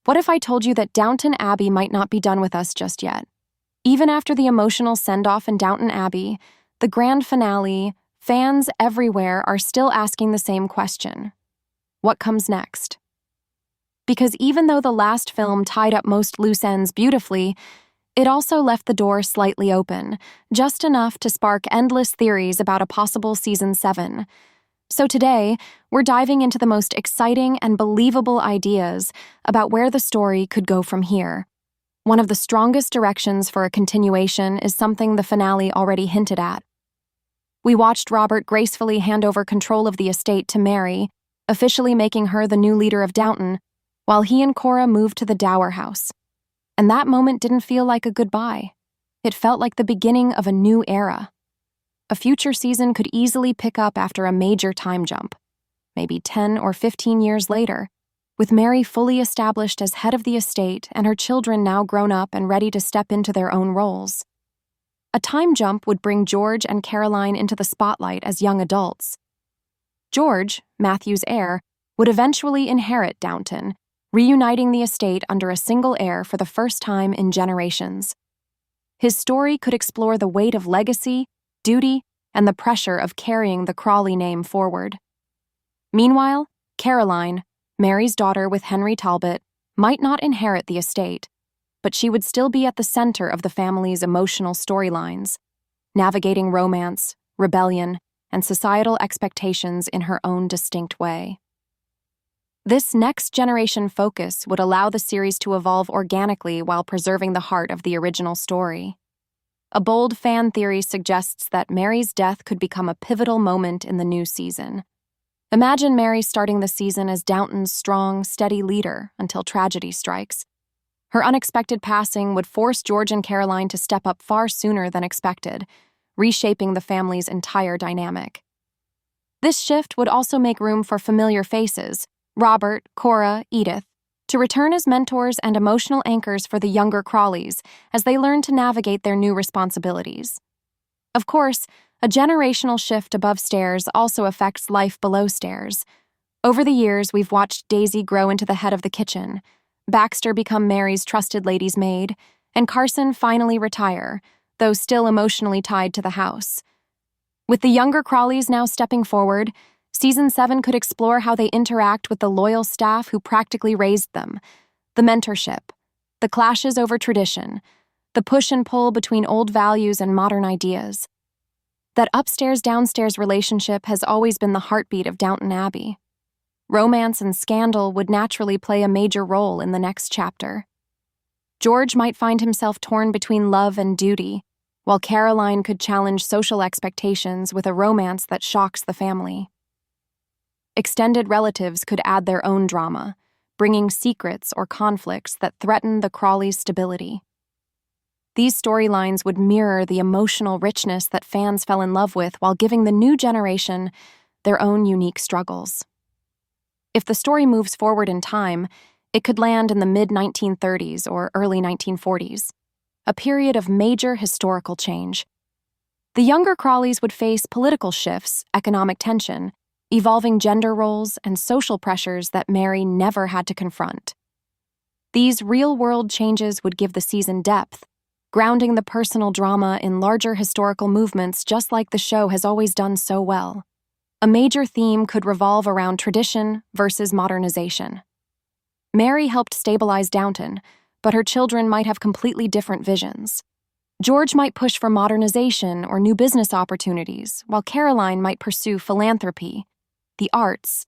What if I told you that Downton Abbey might not be done with us just yet? Even after the emotional send-off in Downton Abbey, the grand finale, fans everywhere are still asking the same question. What comes next? Because even though the last film tied up most loose ends beautifully, it also left the door slightly open, just enough to spark endless theories about a possible season 7. So today, we're diving into the most exciting and believable ideas about where the story could go from here. One of the strongest directions for a continuation is something the finale already hinted at. We watched Robert gracefully hand over control of the estate to Mary, officially making her the new leader of Downton, while he and Cora moved to the Dower House. And that moment didn't feel like a goodbye. It felt like the beginning of a new era. A future season could easily pick up after a major time jump, maybe 10 or 15 years later, with Mary fully established as head of the estate and her children now grown up and ready to step into their own roles. A time jump would bring George and Caroline into the spotlight as young adults. George, Matthew's heir, would eventually inherit Downton, reuniting the estate under a single heir for the first time in generations. His story could explore the weight of legacy, duty, and the pressure of carrying the Crawley name forward. Meanwhile, Caroline, Mary's daughter with Henry Talbot, might not inherit the estate, but she would still be at the center of the family's emotional storylines, navigating romance, rebellion, and societal expectations in her own distinct way. This next-generation focus would allow the series to evolve organically while preserving the heart of the original story. A bold fan theory suggests that Mary's death could become a pivotal moment in the new season. Imagine Mary starting the season as Downton's strong, steady leader until tragedy strikes. Her unexpected passing would force George and Caroline to step up far sooner than expected, reshaping the family's entire dynamic. This shift would also make room for familiar faces, Robert, Cora, Edith, to return as mentors and emotional anchors for the younger Crawleys as they learn to navigate their new responsibilities. Of course, a generational shift above stairs also affects life below stairs. Over the years, we've watched Daisy grow into the head of the kitchen, Baxter become Mary's trusted lady's maid, and Carson finally retire, though still emotionally tied to the house. With the younger Crawleys now stepping forward, Season 7 could explore how they interact with the loyal staff who practically raised them, the mentorship, the clashes over tradition, the push and pull between old values and modern ideas. That upstairs-downstairs relationship has always been the heartbeat of Downton Abbey. Romance and scandal would naturally play a major role in the next chapter. George might find himself torn between love and duty, while Caroline could challenge social expectations with a romance that shocks the family. Extended relatives could add their own drama, bringing secrets or conflicts that threaten the Crawley's stability. These storylines would mirror the emotional richness that fans fell in love with while giving the new generation their own unique struggles. If the story moves forward in time, it could land in the mid-1930s or early 1940s, a period of major historical change. The younger Crawleys would face political shifts, economic tension, evolving gender roles, and social pressures that Mary never had to confront. These real-world changes would give the season depth, grounding the personal drama in larger historical movements just like the show has always done so well. A major theme could revolve around tradition versus modernization. Mary helped stabilize Downton, but her children might have completely different visions. George might push for modernization or new business opportunities, while Caroline might pursue philanthropy, the arts,